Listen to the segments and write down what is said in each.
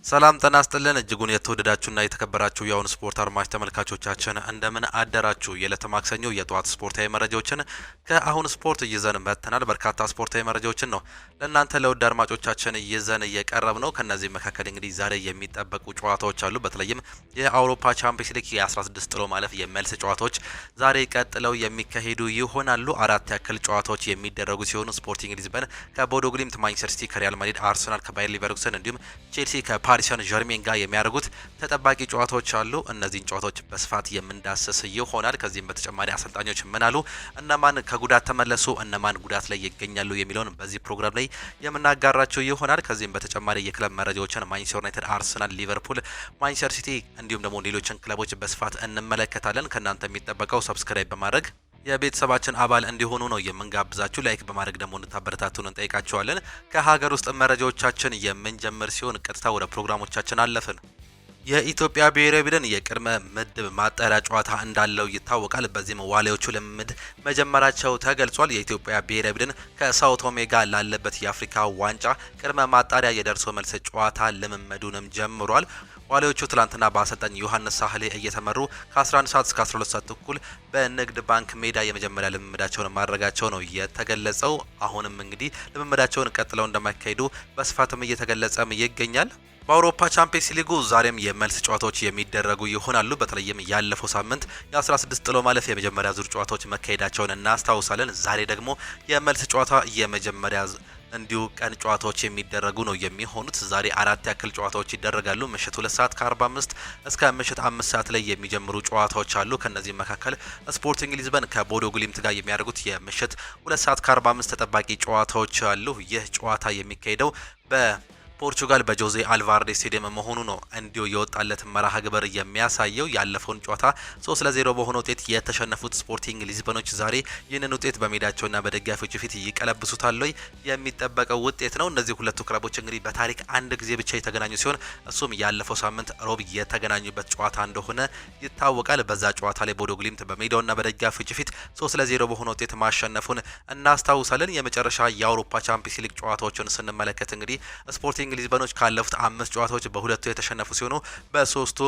ሰላም ጤና ይስጥልን እጅጉን የተወደዳችሁና የተከበራችሁ የአሁን ስፖርት አድማጭ ተመልካቾቻችን እንደምን አደራችሁ። የዕለተ ማክሰኞ የጧት ስፖርታዊ መረጃዎችን ከአሁን ስፖርት ይዘን መጥተናል። በርካታ ስፖርታዊ መረጃዎችን ነው ለእናንተ ለውድ አድማጮቻችን ይዘን እየቀረብ ነው። ከነዚህ መካከል እንግዲህ ዛሬ የሚጠበቁ ጨዋታዎች አሉ። በተለይም የአውሮፓ ቻምፒየንስ ሊግ የ16 ጥሎ ማለፍ የመልስ ጨዋታዎች ዛሬ ቀጥለው የሚካሄዱ ይሆናሉ። አራት ያክል ጨዋታዎች የሚደረጉ ሲሆኑ ስፖርቲንግ ሊዝበን ከቦዶ ግሊምት፣ ማንቸስተር ሲቲ ከሪያል ማድሪድ፣ አርሰናል ከባየር ሊቨርኩሰን እንዲሁም ቼልሲ ከፓሪስ ሰን ዠርሜን ጋር የሚያደርጉት ተጠባቂ ጨዋታዎች አሉ። እነዚህን ጨዋታዎች በስፋት የምንዳስስ ይሆናል። ከዚህም በተጨማሪ አሰልጣኞች ምን አሉ፣ እነማን ከጉዳት ተመለሱ፣ እነማን ጉዳት ላይ ይገኛሉ የሚለውን በዚህ ፕሮግራም ላይ የምናጋራቸው ይሆናል። ከዚህም በተጨማሪ የክለብ መረጃዎችን ማንቸስተር ዩናይትድ፣ አርሰናል፣ ሊቨርፑል፣ ማንቸስተር ሲቲ እንዲሁም ደግሞ ሌሎችን ክለቦች በስፋት እንመለከታለን። ከእናንተ የሚጠበቀው ሰብስክራይብ በማድረግ የቤተሰባችን አባል እንዲሆኑ ነው የምንጋብዛችሁ። ላይክ በማድረግ ደግሞ እንድታበረታቱን እንጠይቃችኋለን። ከሀገር ውስጥ መረጃዎቻችን የምንጀምር ሲሆን ቀጥታ ወደ ፕሮግራሞቻችን አለፍን። የኢትዮጵያ ብሔራዊ ቡድን የቅድመ ምድብ ማጣሪያ ጨዋታ እንዳለው ይታወቃል። በዚህም ዋሊያዎቹ ልምምድ መጀመራቸው ተገልጿል። የኢትዮጵያ ብሔራዊ ቡድን ከሳኦ ቶሜ ጋር ላለበት የአፍሪካ ዋንጫ ቅድመ ማጣሪያ የደርሶ መልስ ጨዋታ ልምምዱንም ጀምሯል። ዋሊያዎቹ ትላንትና በአሰልጣኝ ዮሐንስ ሳህሌ እየተመሩ ከ11 ሰዓት እስከ 12 ሰዓት ተኩል በንግድ ባንክ ሜዳ የመጀመሪያ ልምምዳቸውን ማድረጋቸው ነው የተገለጸው። አሁንም እንግዲህ ልምምዳቸውን ቀጥለው እንደማይካሄዱ በስፋትም እየተገለጸም ይገኛል። በአውሮፓ ቻምፒየንስ ሊጉ ዛሬም የመልስ ጨዋታዎች የሚደረጉ ይሆናሉ። በተለይም ያለፈው ሳምንት የ16 ጥሎ ማለፍ የመጀመሪያ ዙር ጨዋታዎች መካሄዳቸውን እናስታውሳለን። ዛሬ ደግሞ የመልስ ጨዋታ የመጀመሪያ እንዲሁ ቀን ጨዋታዎች የሚደረጉ ነው የሚሆኑት። ዛሬ አራት ያክል ጨዋታዎች ይደረጋሉ። ምሽት 2 ሰዓት ከ45 እስከ ምሽት 5 ሰዓት ላይ የሚጀምሩ ጨዋታዎች አሉ። ከነዚህም መካከል ስፖርቲንግ ሊዝበን ከቦዶ ግሊምት ጋር የሚያደርጉት የምሽት 2 ሰዓት ከ45 ተጠባቂ ጨዋታዎች አሉ። ይህ ጨዋታ የሚካሄደው ፖርቹጋል በጆዜ አልቫርዴስ ስቴዲየም መሆኑ ነው እንዲሁ የወጣለት መርሃ ግብር የሚያሳየው። ያለፈውን ጨዋታ 3-0 በሆነ ውጤት የተሸነፉት ስፖርቲንግ ሊዝበኖች ዛሬ ይህንን ውጤት በሜዳቸውና በደጋፊዎቹ ፊት ይቀለብሱታል የሚጠበቀው ውጤት ነው። እነዚህ ሁለቱ ክለቦች እንግዲህ በታሪክ አንድ ጊዜ ብቻ የተገናኙ ሲሆን እሱም ያለፈው ሳምንት ሮብ የተገናኙበት ጨዋታ እንደሆነ ይታወቃል። በዛ ጨዋታ ላይ ቦዶ ግሊምት በሜዳውና በደጋፊዎቹ ፊት 3-0 በሆነ ውጤት ማሸነፉን እናስታውሳለን። የመጨረሻ የአውሮፓ ቻምፒየንስ ሊግ ጨዋታዎችን ስንመለከት እንግዲህ ስፖርቲንግ ሊዝበኖች ካለፉት 5 ጨዋታዎች በሁለቱ የተሸነፉ ሲሆኑ በሶስቱ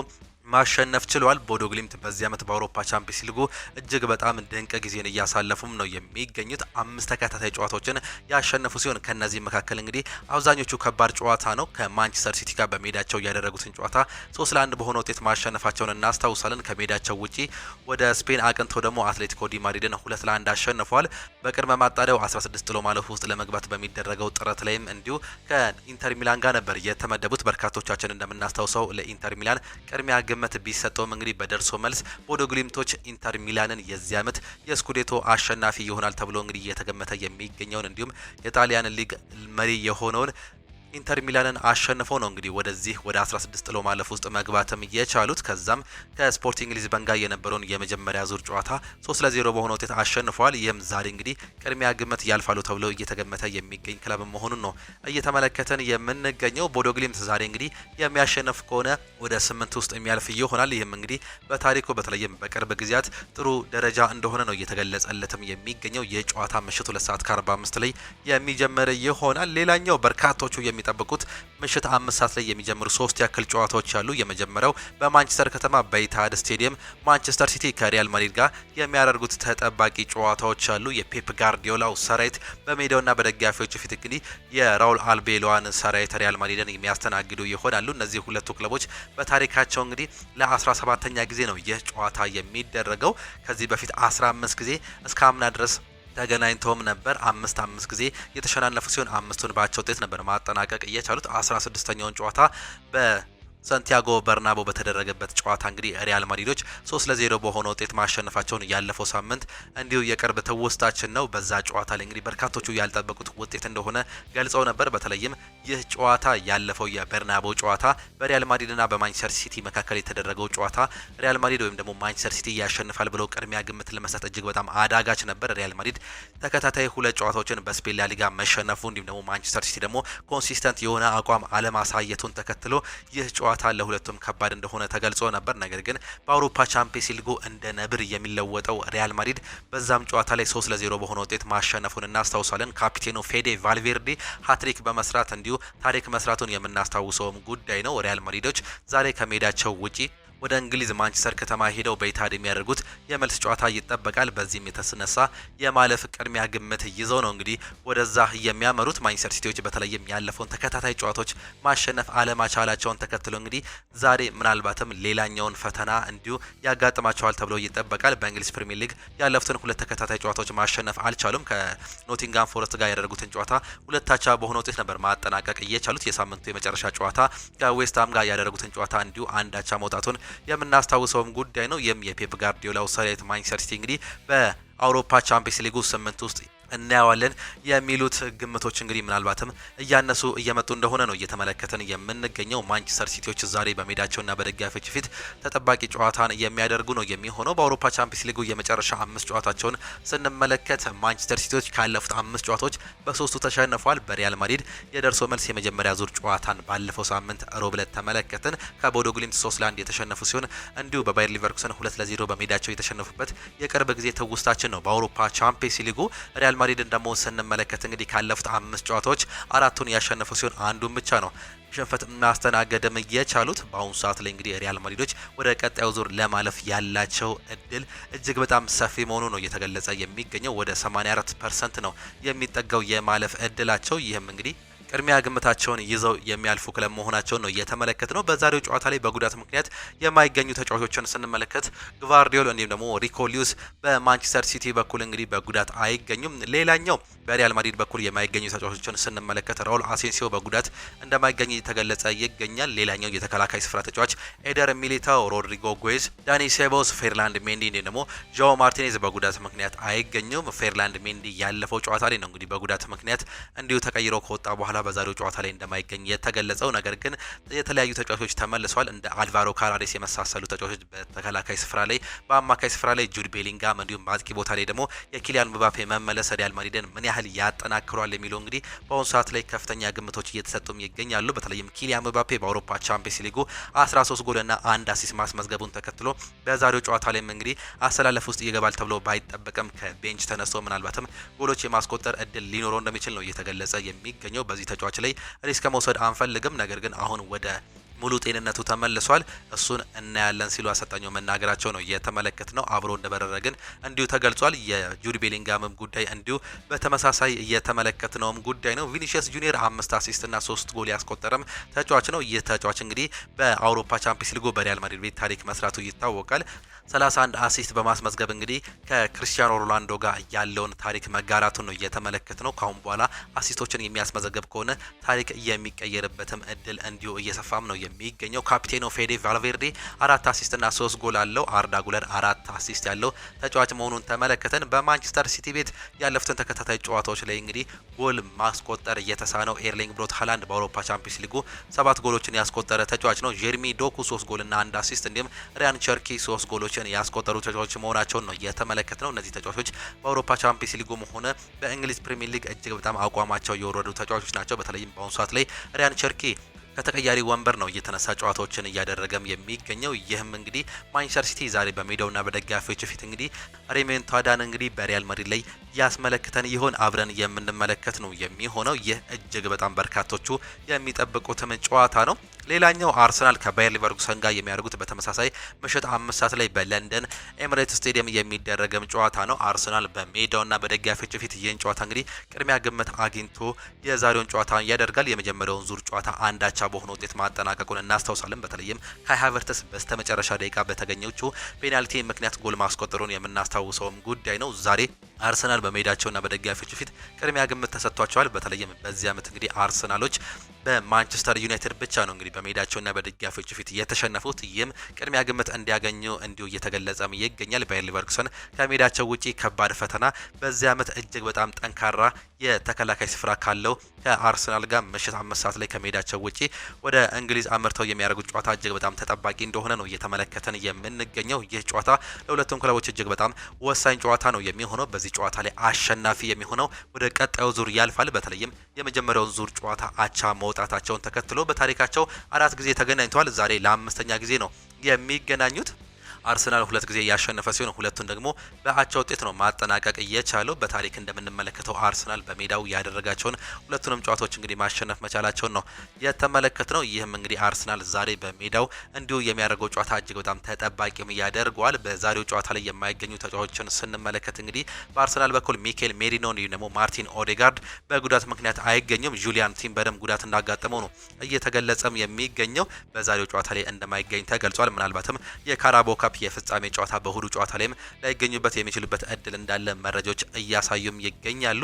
ማሸነፍ ችሏል። ቦዶ ግሊምት በዚህ ዓመት በአውሮፓ ቻምፒየንስ ሊጉ እጅግ በጣም ድንቅ ጊዜን እያሳለፉም ነው የሚገኙት። 5 ተከታታይ ጨዋታዎችን ያሸነፉ ሲሆን ከነዚህ መካከል እንግዲህ አብዛኞቹ ከባድ ጨዋታ ነው። ከማንቸስተር ሲቲ ጋር በሜዳቸው ያደረጉትን ጨዋታ 3-1 በሆነ ውጤት ማሸነፋቸውን እናስታውሳለን። ከሜዳቸው ውጪ ወደ ስፔን አቅንተው ደግሞ አትሌቲኮ ዲ ማድሪድን 2-1 አሸንፈዋል። በቅድመ ማጣሪያው 16 ጥሎ ማለፍ ውስጥ ለመግባት በሚደረገው ጥረት ላይም እንዲሁ ከኢንተር ሚላን ጋር ነበር የተመደቡት። በርካቶቻችን እንደምናስታውሰው ለኢንተር ሚላን ቅድሚያ ግምት ቢሰጠውም እንግዲህ በደርሶ መልስ ቦዶ ግሊምቶች ኢንተር ሚላንን የዚህ ዓመት የስኩዴቶ አሸናፊ ይሆናል ተብሎ እንግዲህ እየተገመተ የሚገኘውን እንዲሁም የጣሊያን ሊግ መሪ የሆነውን ኢንተር ሚላንን አሸንፈው ነው እንግዲህ ወደ 16 ጥሎ ማለፍ ውስጥ መግባትም የቻሉት። ከዛም ከስፖርቲንግ ሊዝበን ጋር የነበረውን የመጀመሪያ ዙር ጨዋታ 3-0 በሆነ ውጤት አሸንፈዋል። ይህም ዛሬ እንግዲህ ቅድሚያ ግምት ያልፋሉ ተብሎ እየተገመተ የሚገኝ ክለብ መሆኑን ነው እየተመለከተን የምንገኘው። ቦዶ ግሊምት ዛሬ እንግዲህ የሚያሸንፍ ከሆነ ወደ 8 ውስጥ የሚያልፍ ይሆናል። ይህም እንግዲህ በታሪኩ በተለይም በቅርብ ጊዜያት ጥሩ ደረጃ እንደሆነ ነው እየተገለጸለትም የሚገኘው። የጨዋታ ምሽት 2 ሰዓት ከ45 ላይ የሚጀምር ይሆናል። ሌላኛው በርካቶቹ የሚጠብቁት ምሽት 5 ሰዓት ላይ የሚጀምሩ 3 ያክል ጨዋታዎች አሉ። የመጀመሪያው በማንቸስተር ከተማ በኢታሃድ ስቴዲየም ማንቸስተር ሲቲ ከሪያል ማድሪድ ጋር የሚያደርጉት ተጠባቂ ጨዋታዎች አሉ። የፔፕ ጋርዲዮላው ሰራዊት በሜዳውና በደጋፊዎቹ ፊት እንግዲህ የራውል አልቤሎዋን ሰራዊት ሪያል ማድሪድን የሚያስተናግዱ ይሆናሉ። እነዚህ ሁለቱ ክለቦች በታሪካቸው እንግዲህ ለ17ኛ ጊዜ ነው ይህ ጨዋታ የሚደረገው። ከዚህ በፊት 15 ጊዜ እስከ አምና ድረስ ተገናኝተውም ነበር። 5 ጊዜ የተሸናነፉ ሲሆን 5ቱን ባቻ ውጤት ነበር ማጠናቀቅ እየቻሉት። 16ኛውን ጨዋታ በሳንቲያጎ በርናቦ በተደረገበት ጨዋታ እንግዲህ ሪያል ማድሪዶች 3-0 በሆነ ውጤት ማሸነፋቸውን ያለፈው ሳምንት እንዲሁ የቅርብ ትውስታችን ነው። በዛ ጨዋታ ላይ እንግዲህ በርካቶቹ ያልጠበቁት ውጤት እንደሆነ ገልጸው ነበር። በተለይም ይህ ጨዋታ ያለፈው የበርናቦ ጨዋታ በሪያል ማድሪድና በማንቸስተር ሲቲ መካከል የተደረገው ጨዋታ ሪያል ማድሪድ ወይም ደግሞ ማንቸስተር ሲቲ ያሸንፋል ብለው ቅድሚያ ግምት ለመስጠት እጅግ በጣም አዳጋች ነበር። ሪያል ማድሪድ ተከታታይ 2 ጨዋታዎችን በስፔን ላ ሊጋ መሸነፉ እንዲሁም ደግሞ ማንቸስተር ሲቲ ደግሞ ኮንሲስተንት የሆነ አቋም አለማሳየቱን ተከትሎ ይህ ጨዋታ ጨዋታ ለሁለቱም ከባድ እንደሆነ ተገልጾ ነበር። ነገር ግን በአውሮፓ ቻምፒየንስ ሊጉ እንደ ነብር የሚለወጠው ሪያል ማድሪድ በዛም ጨዋታ ላይ 3-0 በሆነ ውጤት ማሸነፉን እናስታውሳለን። ካፒቴኑ ፌዴ ቫልቬርዴ ሃትሪክ በመስራት እንዲሁ ታሪክ መስራቱን የምናስታውሰውም ጉዳይ ነው። ሪያል ማድሪዶች ዛሬ ከሜዳቸው ውጪ ወደ እንግሊዝ ማንቸስተር ከተማ ሄደው በኢታድ የሚያደርጉት የመልስ ጨዋታ ይጠበቃል። በዚህም የተነሳ የማለፍ ቅድሚያ ግምት ይዘው ነው እንግዲህ ወደዛ የሚያመሩት። ማንቸስተር ሲቲዎች በተለይም ያለፈውን ተከታታይ ጨዋታዎች ማሸነፍ አለማቻላቸውን ተከትሎ እንግዲህ ዛሬ ምናልባትም ሌላኛውን ፈተና እንዲሁ ያጋጥማቸዋል ተብሎ ይጠበቃል። በእንግሊዝ ፕሪሚየር ሊግ ያለፉትን ሁለት ተከታታይ ጨዋታዎች ማሸነፍ አልቻሉም። ከኖቲንጋም ፎረስት ጋር ያደረጉትን ጨዋታ ሁለታቻ በሆነ ውጤት ነበር ማጠናቀቅ እየቻሉት። የሳምንቱ የመጨረሻ ጨዋታ ከዌስትሃም ጋር ያደረጉትን ጨዋታ እንዲሁ አንዳቻ መውጣቱን የምናስታውሰውም ጉዳይ ነው። ይህም የፔፕ ጋርዲዮላ ውሳኔ ማንቸስተር ሲቲ እንግዲህ በአውሮፓ ቻምፒየንስ ሊግ 8 ውስጥ እናያዋለን የሚሉት ግምቶች እንግዲህ ምናልባትም እያነሱ እየመጡ እንደሆነ ነው እየተመለከተን የምንገኘው። ማንቸስተር ሲቲዎች ዛሬ በሜዳቸውና በደጋፊዎች ፊት ተጠባቂ ጨዋታን የሚያደርጉ ነው የሚሆነው። በአውሮፓ ቻምፒየንስ ሊጉ የመጨረሻ 5 ጨዋታቸውን ስንመለከት ማንቸስተር ሲቲዎች ካለፉት 5 ጨዋታዎች በ3ቱ ተሸንፈዋል። በሪያል ማድሪድ የደርሶ መልስ የመጀመሪያ ዙር ጨዋታን ባለፈው ሳምንት ሮብ ዕለት ተመለከትን። ከቦዶ ግሊምት 3-1 የተሸነፉ ሲሆን እንዲሁ በባየር ሊቨርኩሰን 2-0 በሜዳቸው የተሸነፉበት የቅርብ ጊዜ ትውስታችን ነው። በአውሮፓ ቻምፒየንስ ሊጉ ሪያል ማድሪድን ደግሞ ስንመለከት እንግዲህ ካለፉት 5 ጨዋታዎች 4ቱን ያሸነፉ ሲሆን አንዱን ብቻ ነው ሽንፈት ማስተናገድም የቻሉት። በአሁኑ ሰዓት ላይ እንግዲህ ሪያል ማድሪዶች ወደ ቀጣዩ ዙር ለማለፍ ያላቸው እድል እጅግ በጣም ሰፊ መሆኑ ነው እየተገለጸ የሚገኘው። ወደ 84% ነው የሚጠጋው የማለፍ እድላቸው። ይህም እንግዲህ ቅድሚያ ግምታቸውን ይዘው የሚያልፉ ክለብ መሆናቸውን ነው እየተመለከት ነው። በዛሬው ጨዋታ ላይ በጉዳት ምክንያት የማይገኙ ተጫዋቾችን ስንመለከት ግቫርዲዮል እንዲሁም ደግሞ ሪኮ ሊዩስ በማንቸስተር ሲቲ በኩል እንግዲህ በጉዳት አይገኙም። ሌላኛው በሪያል ማድሪድ በኩል የማይገኙ ተጫዋቾችን ስንመለከት ራውል አሴንሲዮ በጉዳት እንደማይገኝ የተገለጸ ይገኛል። ሌላኛው የተከላካይ ስፍራ ተጫዋች ኤደር ሚሊታኦ፣ ሮድሪጎ ጎይዝ፣ ዳኒ ሴቦስ፣ ፌርላንድ ሜንዲ እንዲሁም ደግሞ ጆ ማርቲኔዝ በጉዳት ምክንያት አይገኙም። ፌርላንድ ሜንዲ ያለፈው ጨዋታ ላይ ነው እንግዲህ በጉዳት ምክንያት እንዲሁ ተቀይሮ ከወጣ በኋላ በዛሬው ጨዋታ ላይ እንደማይገኝ የተገለጸው። ነገር ግን የተለያዩ ተጫዋቾች ተመልሰዋል። እንደ አልቫሮ ካራሬስ የመሳሰሉ ተጫዋቾች በተከላካይ ስፍራ ላይ፣ በአማካይ ስፍራ ላይ ጁድ ቤሊንጋም እንዲሁም በአጥቂ ቦታ ላይ ደግሞ የኪሊያን ምባፔ መመለስ ሪያል ማድሪድን ምን ያህል ያጠናክሯል የሚለው እንግዲህ በአሁኑ ሰዓት ላይ ከፍተኛ ግምቶች እየተሰጡም ይገኛሉ። በተለይም ኪሊያን ምባፔ በአውሮፓ ቻምፒየንስ ሊጉ 13 ጎልና 1 አሲስት ማስመዝገቡን ተከትሎ በዛሬው ጨዋታ ላይም እንግዲህ አሰላለፍ ውስጥ ይገባል ተብሎ ባይጠበቅም ከቤንች ተነስቶ ምናልባትም ጎሎች የማስቆጠር እድል ሊኖረው እንደሚችል ነው እየተገለጸ የሚገኘው። በዚህ ተጫዋች ላይ ሪስክ መውሰድ አንፈልግም፣ ነገር ግን አሁን ወደ ሙሉ ጤንነቱ ተመልሷል፣ እሱን እናያለን ሲሉ አሰልጣኙ መናገራቸው ነው የተመለከት ነው። አብሮ እንደበረረ ግን እንዲሁ ተገልጿል። የጁድ ቤሊንጋምም ጉዳይ እንዲሁ በተመሳሳይ እየተመለከትነውም ጉዳይ ነው። ቪኒሺየስ ጁኒየር 5 አሲስት እና 3 ጎል ያስቆጠረም ተጫዋች ነው። ይህ ተጫዋች እንግዲህ በአውሮፓ ቻምፒየንስ ሊጉ በሪያል ማድሪድ ቤት ታሪክ መስራቱ ይታወቃል። 31 አሲስት በማስመዝገብ እንግዲህ ከክሪስቲያኖ ሮናልዶ ጋር ያለውን ታሪክ መጋራቱን ነው እየተመለከት ነው። ካሁን በኋላ አሲስቶችን የሚያስመዘገብ ከሆነ ታሪክ የሚቀየርበትም እድል እንዲሁ እየሰፋም ነው የሚገኘው። ካፒቴኑ ፌዴ ቫልቬርዴ 4 አሲስት እና 3 ጎል አለው። አርዳ ጉለር 4 አሲስት ያለው ተጫዋች መሆኑን ተመለከተን። በማንቸስተር ሲቲ ቤት ያለፉትን ተከታታይ ጨዋታዎች ላይ እንግዲህ ጎል ማስቆጠር እየተሳነው ኤርሊንግ ብሮት ሃላንድ በአውሮፓ ቻምፒየንስ ሊጉ 7 ጎሎችን ያስቆጠረ ተጫዋች ነው። ጄርሚ ዶኩ 3 ጎል እና 1 አሲስት እንዲሁም ሪያን ቸርኪ 3 ጎሎችን ያስቆጠሩ ተጫዋቾች መሆናቸውን ነው የተመለከትነው። እነዚህ ተጫዋቾች በአውሮፓ ቻምፒየንስ ሊጉም ሆነ በእንግሊዝ ፕሪሚየር ሊግ እጅግ በጣም አቋማቸው የወረዱ ተጫዋቾች ናቸው። በተለይም በአሁኑ ሰዓት ላይ ሪያን ቸርኪ ከተቀያሪ ወንበር ነው እየተነሳ ጨዋታዎችን እያደረገም የሚገኘው። ይህም እንግዲህ ማንቸስተር ሲቲ ዛሬ በሜዳውና በደጋፊዎች ፊት እንግዲህ ሬሞንታዳን እንግዲህ በሪያል ማድሪድ ላይ ያስመለክተን ይሆን አብረን የምንመለከት ነው የሚሆነው። ይህ እጅግ በጣም በርካቶቹ የሚጠብቁትም ጨዋታ ነው። ሌላኛው አርሰናል ከባየር ሊቨርኩሰን ጋር የሚያደርጉት በተመሳሳይ ምሽት 5 ሰዓት ላይ በለንደን ኤምሬት ስቴዲየም የሚደረግም ጨዋታ ነው። አርሰናል በሜዳውና በደጋፊዎች ፊት ይህን ጨዋታ እንግዲህ ቅድሚያ ግምት አግኝቶ የዛሬውን ጨዋታ ያደርጋል። የመጀመሪያውን ዙር ጨዋታ አንዳቻ በሆነ ውጤት ማጠናቀቁን እናስታውሳለን። በተለይም ካይ ሃቨርትስ በስተመጨረሻ ደቂቃ በተገኘችው ፔናልቲ ምክንያት ጎል ማስቆጠሩን የምናስታውሰውም ጉዳይ ነው። ዛሬ አርሰናል በሜዳቸውና በደጋፊዎች ፊት ቅድሚያ ግምት ተሰጥቷቸዋል። በተለይም በዚህ ዓመት እንግዲህ አርሰናሎች በማንቸስተር ዩናይትድ ብቻ ነው እንግዲህ በሜዳቸውና በደጋፊዎች ፊት የተሸነፉት። ይህም ቅድሚያ ግምት እንዲያገኙ እንዲሁ እየተገለጸም ይገኛል። ባየር ሊቨርኩሰን ከሜዳቸው ውጪ ከባድ ፈተና በዚህ ዓመት እጅግ በጣም ጠንካራ የተከላካይ ስፍራ ካለው ከአርሰናል ጋር ምሽት 5 ሰዓት ላይ ከሜዳቸው ውጪ ወደ እንግሊዝ አምርተው የሚያደርጉት ጨዋታ እጅግ በጣም ተጠባቂ እንደሆነ ነው እየተመለከተን የምንገኘው። ይህ ጨዋታ ለሁለቱም ክለቦች እጅግ በጣም ወሳኝ ጨዋታ ነው የሚሆነው። በዚህ በዚህ ጨዋታ ላይ አሸናፊ የሚሆነው ወደ ቀጣዩ ዙር ያልፋል። በተለይም የመጀመሪያውን ዙር ጨዋታ አቻ መውጣታቸውን ተከትሎ በታሪካቸው 4 ጊዜ ተገናኝተዋል። ዛሬ ለ5ኛ ጊዜ ነው የሚገናኙት። አርሰናል 2 ጊዜ ያሸነፈ ሲሆን ሁለቱን ደግሞ በአቻ ውጤት ነው ማጠናቀቅ እየቻለው። በታሪክ እንደምንመለከተው አርሰናል በሜዳው ያደረጋቸውን ሁለቱንም ጨዋታዎች እንግዲህ ማሸነፍ መቻላቸውን ነው የተመለከትነው። ይህም እንግዲህ አርሰናል ዛሬ በሜዳው እንዲሁ የሚያደርገው ጨዋታ እጅግ በጣም ተጠባቂም ያደርገዋል። በዛሬው ጨዋታ ላይ የማይገኙ ተጫዋቾችን ስንመለከት እንግዲህ በአርሰናል በኩል ሚኬል ሜሪኖ እንዲሁም ደግሞ ማርቲን ኦዴጋርድ በጉዳት ምክንያት አይገኙም። ጁሊያን ቲምበርም ጉዳት እንዳጋጠመው ነው እየተገለጸም የሚገኘው። በዛሬው ጨዋታ ላይ እንደማይገኝ ተገልጿል። ምናልባትም የካራቦ ካፕ የፍጻሜ ጨዋታ በእሁዱ ጨዋታ ላይም ላይገኙበት የሚችሉበት እድል እንዳለ መረጃዎች እያሳዩም ይገኛሉ።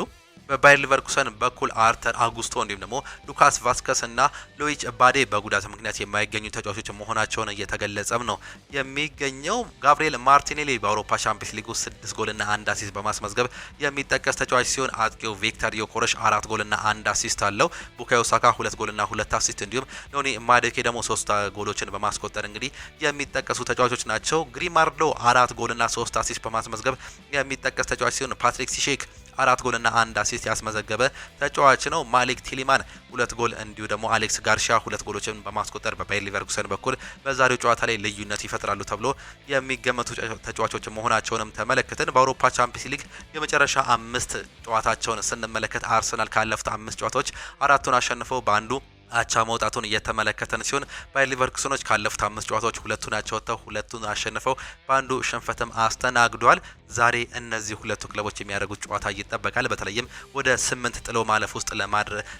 በባየር ሊቨርኩሰን በኩል አርተር አጉስቶ እንዲሁም ደግሞ ሉካስ ቫስከስ እና ሉዊች ባዴ በጉዳት ምክንያት የማይገኙ ተጫዋቾች መሆናቸውን እየተገለጸም ነው የሚገኘው። ጋብሪኤል ማርቲኔሊ በአውሮፓ ቻምፒየንስ ሊግ 6 ጎልና 1 አሲስት በማስመዝገብ የሚጠቀስ ተጫዋች ሲሆን አጥቂው ቪክተር ዮኮረሽ 4 ጎልና 1 አሲስት አለው። ቡካዮ ሳካ 2 ጎልና 2 አሲስት እንዲሁም ኖኒ ማዱኬ ደግሞ 3 ጎሎችን በማስቆጠር እንግዲህ የሚጠቀሱ ተጫዋቾች ናቸው። ግሪማርዶ 4 ጎልና 3 አሲስት በማስመዝገብ የሚጠቀስ ተጫዋች ሲሆን ፓትሪክ ሲሼክ 4 ጎልና 1 አሲስት ያስመዘገበ ተጫዋች ነው። ማሊክ ቲሊማን 2 ጎል እንዲሁ ደግሞ አሌክስ ጋርሺያ 2 ጎሎችን በማስቆጠር በባየር ሊቨርኩሰን በኩል በዛሬው ጨዋታ ላይ ልዩነት ይፈጥራሉ ተብሎ የሚገመቱ ተጫዋቾች መሆናቸውንም ተመለከትን። በአውሮፓ ቻምፒየንስ ሊግ የመጨረሻ 5 ጨዋታቸውን ስንመለከት አርሰናል ካለፉት 5 ጨዋታዎች 4ቱን አሸንፈው በአንዱ አቻ መውጣቱን እየተመለከተን ሲሆን ባየር ሊቨርኩሰኖች ካለፉት 5 ጨዋታዎች 2ቱን አቻ ወጥተው 2ቱን አሸንፈው በአንዱ ሽንፈትም አስተናግደዋል። ዛሬ እነዚህ ሁለቱ ክለቦች የሚያደርጉት ጨዋታ ይጠበቃል። በተለይም ወደ 8 ጥሎ ማለፍ ውስጥ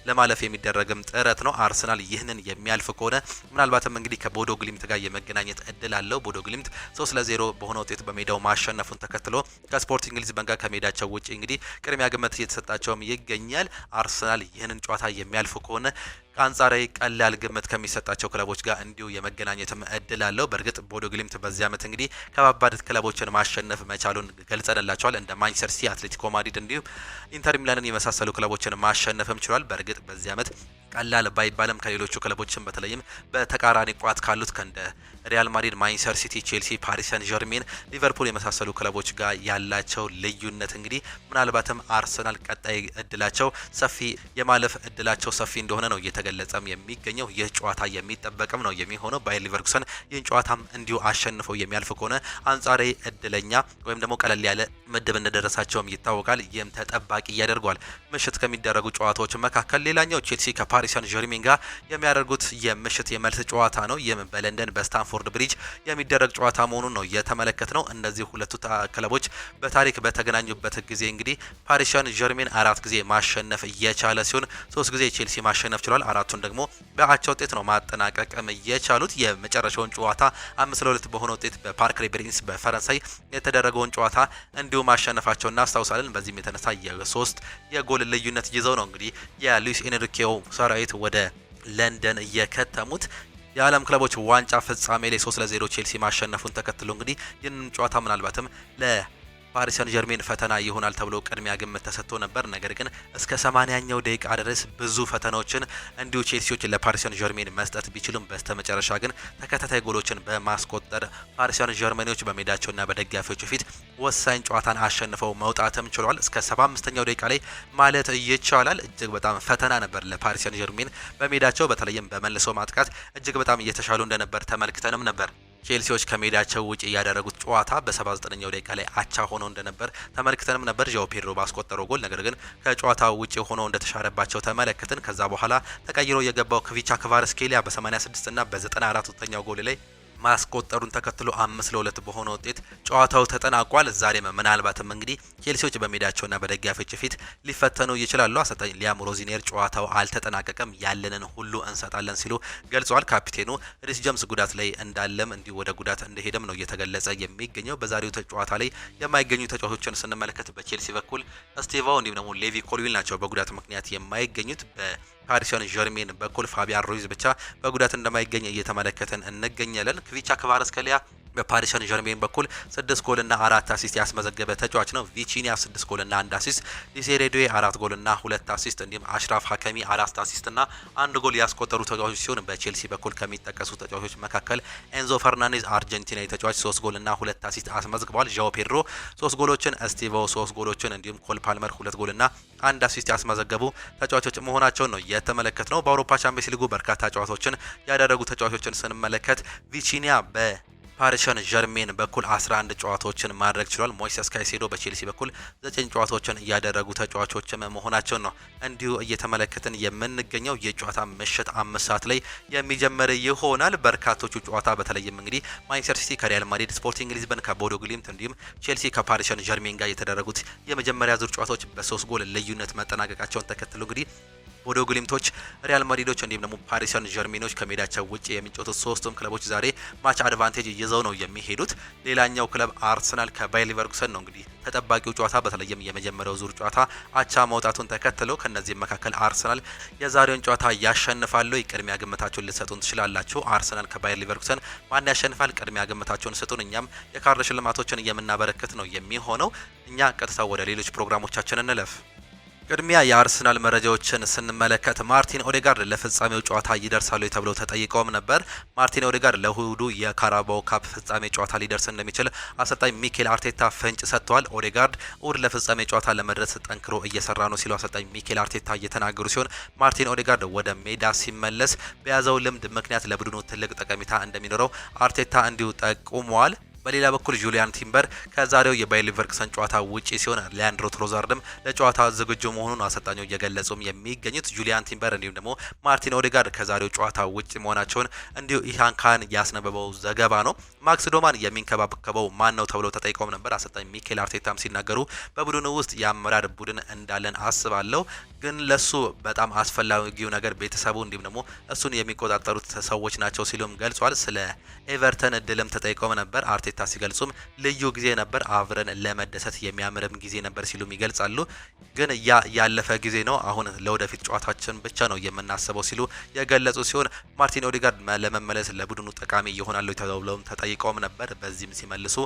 ለማለፍ የሚደረግም ጥረት ነው። አርሰናል ይህንን የሚያልፍ ከሆነ ምናልባትም እንግዲህ ከቦዶ ግሊምት ጋር የመገናኘት እድል አለው። ቦዶ ግሊምት 3-0 በሆነ ውጤት በሜዳው ማሸነፉን ተከትሎ ከስፖርቲንግ ሊዝበን ጋር ከሜዳቸው ውጪ እንግዲህ ቅድሚያ ግምት እየተሰጣቸውም ይገኛል። አርሰናል ይህንን ጨዋታ የሚያልፍ ከሆነ ከአንጻራዊ ቀላል ግምት ከሚሰጣቸው ክለቦች ጋር እንዲሁ የመገናኘትም እድል አለው። በእርግጥ ቦዶ ግሊምት በዚህ ዓመት እንግዲህ ከባባድ ክለቦችን ማሸነፍ መቻሉን ገልጸንላቸዋል። እንደ ማንቸስተር ሲቲ፣ አትሌቲኮ ማድሪድ እንዲሁም ኢንተር ሚላንን የመሳሰሉ ክለቦችን ማሸነፍም ችሏል። በእርግጥ በዚህ ዓመት ቀላል ባይባልም ከሌሎቹ ክለቦችን በተለይም በተቃራኒ ቋት ካሉት ከእንደ ሪያል ማድሪድ፣ ማንቸስተር ሲቲ፣ ቼልሲ፣ ፓሪስ ሰን ዠርሜን፣ ሊቨርፑል የመሳሰሉ ክለቦች ጋር ያላቸው ልዩነት እንግዲህ ምናልባትም አርሰናል ቀጣይ እድላቸው ሰፊ የማለፍ እድላቸው ሰፊ እንደሆነ ነው እየተገለጸም የሚገኘው። ይህ ጨዋታ የሚጠበቅም ነው የሚሆነው። ባየር ሊቨርኩሰን ይህን ጨዋታም እንዲሁ አሸንፈው የሚያልፍ ከሆነ አንጻራዊ እድለኛ ወይም ደግሞ ቀለል ያለ ምድብ እንደደረሳቸውም ይታወቃል። ይህም ተጠባቂ ያደርገዋል። ምሽት ከሚደረጉ ጨዋታዎች መካከል ሌላኛው ቼልሲ ከፓሪስ ሰን ዠርሜን ጋር የሚያደርጉት የምሽት የመልስ ጨዋታ ነው። ይህም በለንደን በስታንፎርድ ብሪጅ የሚደረግ ጨዋታ መሆኑን ነው የተመለከት ነው። እነዚህ ሁለቱ ክለቦች በታሪክ በተገናኙበት ጊዜ እንግዲህ ፓሪስ ሰን ዠርሜን 4 ጊዜ ማሸነፍ እየቻለ ሲሆን 3 ጊዜ ቼልሲ ማሸነፍ ችሏል። 4ቱን ደግሞ በአቻ ውጤት ነው ማጠናቀቅም እየቻሉት። የመጨረሻውን ጨዋታ 5-2 በሆነ ውጤት በፓርክ ሌ ፕሪንስ በፈረንሳይ የተደረገውን ጨዋታ እንዲሁ ማሸነፋቸው እናስታውሳለን። በዚህም የተነሳ የ3 የጎል ልዩነት ይዘው ነው እንግዲህ የሉዊስ ኤንሪኬው ሰራዊት ወደ ለንደን እየከተሙት። የዓለም ክለቦች ዋንጫ ፍጻሜ ላይ 3-0 ቼልሲ ማሸነፉን ተከትሎ እንግዲህ ይህንን ጨዋታ ምናልባትም ፓሪስ ሰን ዠርሜን ፈተና ይሆናል ተብሎ ቅድሚያ ግምት ተሰጥቶ ነበር። ነገር ግን እስከ 80ኛው ደቂቃ ድረስ ብዙ ፈተናዎችን እንዲሁ ቼልሲዎች ለፓሪስ ሰን ዠርሜን መስጠት ቢችሉም በስተመጨረሻ ግን ተከታታይ ጎሎችን በማስቆጠር ፓሪስ ሰን ዠርሜኖች በሜዳቸውና በደጋፊዎቹ ፊት ወሳኝ ጨዋታን አሸንፈው መውጣትም ችሏል። እስከ 75ኛው ደቂቃ ላይ ማለት ይቻላል እጅግ በጣም ፈተና ነበር ለፓሪስ ሰን ዠርሜን በሜዳቸው በተለይም በመልሶ ማጥቃት እጅግ በጣም እየተሻሉ እንደነበር ተመልክተንም ነበር። ቼልሲዎች ከሜዳቸው ውጪ ያደረጉት ጨዋታ በ79ኛው ደቂቃ ላይ አቻ ሆነው እንደነበር ተመልክተንም ነበር። ዣኦ ፔድሮ ባስቆጠረው ጎል ነገር ግን ከጨዋታው ውጪ ሆነው እንደተሻረባቸው ተመለከትን። ከዛ በኋላ ተቀይሮ የገባው ክቪቻ ክቫራትስኬሊያ በ86 እና በ94ኛው ጎል ላይ ማስቆጠሩን ተከትሎ 5-2 በሆነ ውጤት ጨዋታው ተጠናቋል። ዛሬም ምናልባትም እንግዲህ ቼልሲዎች በሜዳቸውና በደጋፊዎች ፊት ሊፈተኑ ይችላሉ። አሰልጣኝ ሊያም ሮዚኔር ጨዋታው አልተጠናቀቀም፣ ያለንን ሁሉ እንሰጣለን ሲሉ ገልጸዋል። ካፒቴኑ ሪስ ጀምስ ጉዳት ላይ እንዳለም እንዲሁ ወደ ጉዳት እንደሄደም ነው እየተገለጸ የሚገኘው። በዛሬው ጨዋታ ላይ የማይገኙ ተጫዋቾችን ስንመለከት በቼልሲ በኩል ስቴቫው እንዲሁም ደግሞ ሌቪ ኮልዊል ናቸው በጉዳት ምክንያት የማይገኙት። ፓሪስ ሰን ዠርሜን በኩል ፋቢያን ሩይዝ ብቻ በጉዳት እንደማይገኝ እየተመለከተን እንገኛለን። ክቪቻ ክቫራትስኬሊያ በፓሪስ ሰን ዠርሜን በኩል 6 ጎልና 4 አሲስት ያስመዘገበ ተጫዋች ነው። ቪቺኒያ 6 ጎልና 1 አሲስት፣ ዲሴሬዶዌ 4 ጎልና 2 አሲስት እንዲሁም አሽራፍ ሀከሚ 4 አሲስት እና 1 ጎል ያስቆጠሩ ተጫዋቾች ሲሆን በቼልሲ በኩል ከሚጠቀሱ ተጫዋቾች መካከል ኤንዞ ፈርናንዴዝ አርጀንቲናዊ ተጫዋች 3 ጎልና 2 አሲስት አስመዝግቧል። ዣኦ ፔድሮ 3 ጎሎችን፣ እስቲቮ 3 ጎሎችን እንዲሁም ኮል ፓልመር 2 ጎልና 1 አሲስት ያስመዘገቡ ተጫዋቾች መሆናቸውን ነው የተመለከትነው። በአውሮፓ ቻምፒየንስ ሊጉ በርካታ ጨዋታዎችን ያደረጉ ተጫዋቾችን ስንመለከት ቪቺኒያ ፓሪስ ሰን ዠርሜን በኩል 11 ጨዋታዎችን ማድረግ ችሏል። ሞይሴስ ካይሴዶ በቼልሲ በኩል 9 ጨዋታዎችን እያደረጉ ተጫዋቾችም መሆናቸውን ነው እንዲሁ እየተመለከትን የምንገኘው። የጨዋታ ምሽት 5 ሰዓት ላይ የሚጀምር ይሆናል። በርካቶቹ ጨዋታ በተለይም እንግዲህ ማንቸስተር ሲቲ ከሪያል ማድሪድ፣ ስፖርቲንግ ሊዝበን ከቦዶ ግሊምት እንዲሁም ቼልሲ ከፓሪስ ሰን ዠርሜን ጋር የተደረጉት የመጀመሪያ ዙር ጨዋታዎች በ3 ጎል ልዩነት መጠናቀቃቸውን ተከትሎ እንግዲህ ቦዶ ግሊምቶች፣ ሪያል ማድሪዶች እንዲሁም ደግሞ ፓሪስ ሰን ዠርሜኖች ከሜዳቸው ውጪ የሚጫወቱት ሶስቱም ክለቦች ዛሬ ማች አድቫንቴጅ ይዘው ነው የሚሄዱት። ሌላኛው ክለብ አርሰናል ከባየር ሊቨርኩሰን ነው እንግዲህ ተጠባቂው ጨዋታ በተለይም የመጀመሪያው ዙር ጨዋታ አቻ መውጣቱን ተከትሎ ከነዚህም መካከል አርሰናል የዛሬውን ጨዋታ ያሸንፋሉ። ቅድሚያ ግምታችሁን ልትሰጡን ትችላላችሁ። አርሰናል ከባየር ሊቨርኩሰን ማን ያሸንፋል? ቅድሚያ ግምታችሁን ስጡን። እኛም የካርድ ሽልማቶችን የምናበረክት ነው የሚሆነው። እኛ ቀጥታ ወደ ሌሎች ፕሮግራሞቻችን እንለፍ። ቅድሚያ የአርሰናል መረጃዎችን ስንመለከት ማርቲን ኦዴጋርድ ለፍጻሜው ጨዋታ ይደርሳሉ ተብለው ተጠይቀውም ነበር። ማርቲን ኦዴጋርድ ለእሁዱ የካራባኦ ካፕ ፍጻሜ ጨዋታ ሊደርስ እንደሚችል አሰልጣኝ ሚኬል አርቴታ ፍንጭ ሰጥተዋል። ኦዴጋርድ እሁድ ለፍጻሜ ጨዋታ ለመድረስ ጠንክሮ እየሰራ ነው ሲሉ አሰልጣኝ ሚኬል አርቴታ እየተናገሩ ሲሆን ማርቲን ኦዴጋርድ ወደ ሜዳ ሲመለስ በያዘው ልምድ ምክንያት ለቡድኑ ትልቅ ጠቀሜታ እንደሚኖረው አርቴታ እንዲሁ ጠቁመዋል። በሌላ በኩል ጁሊያን ቲምበር ከዛሬው የባየር ሊቨርኩሰን ጨዋታ ውጪ ሲሆን ሊያንድሮ ትሮዛርድም ለጨዋታ ዝግጁ መሆኑን አሰልጣኙ እየገለጹም የሚገኙት ጁሊያን ቲምበር እንዲሁም ደግሞ ማርቲን ኦዴጋርድ ከዛሬው ጨዋታ ውጪ መሆናቸውን እንዲሁ ኢሃን ካን ያስነበበው ዘገባ ነው። ማክስ ዶማን የሚንከባከበው ማን ነው ተብለው ተጠይቀውም ነበር። አሰልጣኝ ሚኬል አርቴታም ሲናገሩ በቡድኑ ውስጥ የአመራር ቡድን እንዳለን አስባለሁ፣ ግን ለሱ በጣም አስፈላጊው ነገር ቤተሰቡ እንዲሁም ደግሞ እሱን የሚቆጣጠሩት ሰዎች ናቸው ሲሉም ገልጿል። ስለ ኤቨርተን እድልም ተጠይቀውም ነበር። አርቴታ ሲገልጹም ልዩ ጊዜ ነበር፣ አብረን ለመደሰት የሚያምርም ጊዜ ነበር ሲሉም ይገልጻሉ። ግን ያ ያለፈ ጊዜ ነው፣ አሁን ለወደፊት ጨዋታችን ብቻ ነው የምናስበው ሲሉ የገለጹ ሲሆን ማርቲን ኦዴጋርድ ለመመለስ ለቡድኑ ጠቃሚ ይሆናሉ ተብለውም ተጠይቀውም ነበር። በዚህም ሲመልሱ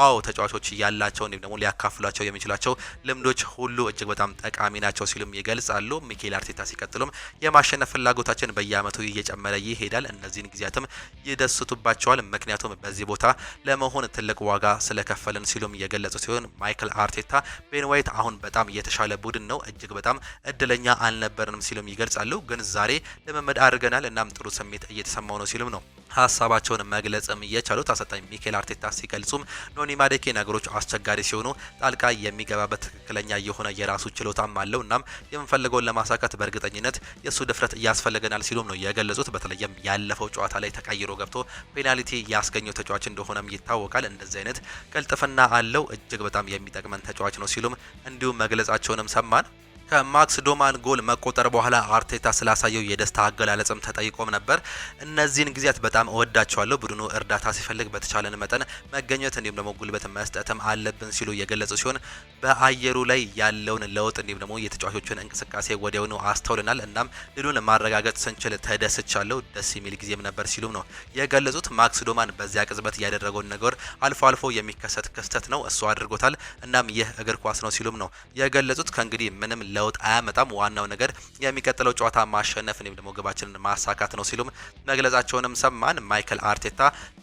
አዎ ተጫዋቾች ያላቸው እንዲሁም ደግሞ ሊያካፍሏቸው የሚችላቸው ልምዶች ሁሉ እጅግ በጣም ጠቃሚ ናቸው ሲሉም ይገልጻሉ። ሚኬል አርቴታ ሲቀጥሉም የማሸነፍ ፍላጎታችን በየአመቱ እየጨመረ ይሄዳል፣ እነዚህን ጊዜያትም ይደስቱባቸዋል፣ ምክንያቱም በዚህ ቦታ ለመሆን ትልቅ ዋጋ ስለከፈልን ሲሉም የገለጹ ሲሆን ማይክል አርቴታ ቤን ዋይት አሁን በጣም የተሻለ ቡድን ነው፣ እጅግ በጣም እድለኛ አልነበርንም ሲሉም ይገልጻሉ። ግን ዛሬ ልምምድ አድርገናል፣ እናም ጥሩ ስሜት እየተሰማው ነው ሲሉም ነው ሀሳባቸውን መግለጽም የቻሉት። አሰልጣኝ ሚኬል አርቴታ ሲገልጹም ኖኒ ማዱኬ ነገሮች አስቸጋሪ ሲሆኑ ጣልቃ የሚገባበት ትክክለኛ የሆነ የራሱ ችሎታም አለው፣ እናም የምንፈልገውን ለማሳካት በእርግጠኝነት የእሱ ድፍረት ያስፈልገናል ሲሉም ነው የገለጹት። በተለይም ያለፈው ጨዋታ ላይ ተቀይሮ ገብቶ ፔናልቲ ያስገኘው ተጫዋች እንደሆነም ይታወቃል። እንደዚህ አይነት ቅልጥፍና አለው፣ እጅግ በጣም የሚጠቅመን ተጫዋች ነው ሲሉም እንዲሁም መግለጻቸውንም ሰማን። ከማክስ ዶማን ጎል መቆጠር በኋላ አርቴታ ስላሳየው የደስታ አገላለጽም ተጠይቆም ነበር። እነዚህን ጊዜያት በጣም እወዳቸዋለሁ፣ ቡድኑ እርዳታ ሲፈልግ በተቻለን መጠን መገኘት እንዲሁም ደግሞ ጉልበት መስጠትም አለብን ሲሉ የገለጹ ሲሆን በአየሩ ላይ ያለውን ለውጥ እንዲሁም ደግሞ የተጫዋቾችን እንቅስቃሴ ወዲያውኑ አስተውለናል፣ እናም ድሉን ማረጋገጥ ስንችል ተደስቻለሁ፣ ደስ የሚል ጊዜም ነበር ሲሉም ነው የገለጹት። ማክስ ዶማን በዚያ ቅጽበት ያደረገውን ነገር አልፎ አልፎ የሚከሰት ክስተት ነው፣ እሱ አድርጎታል፣ እናም ይህ እግር ኳስ ነው ሲሉም ነው የገለጹት። ከእንግዲህ ምንም ለውጥ አያመጣም፣ ዋናው ነገር የሚቀጥለው ጨዋታ ማሸነፍ እንዲሁም ደግሞ ግባችንን ማሳካት ነው ሲሉም መግለጻቸውንም ሰማን። ማይክል አርቴታ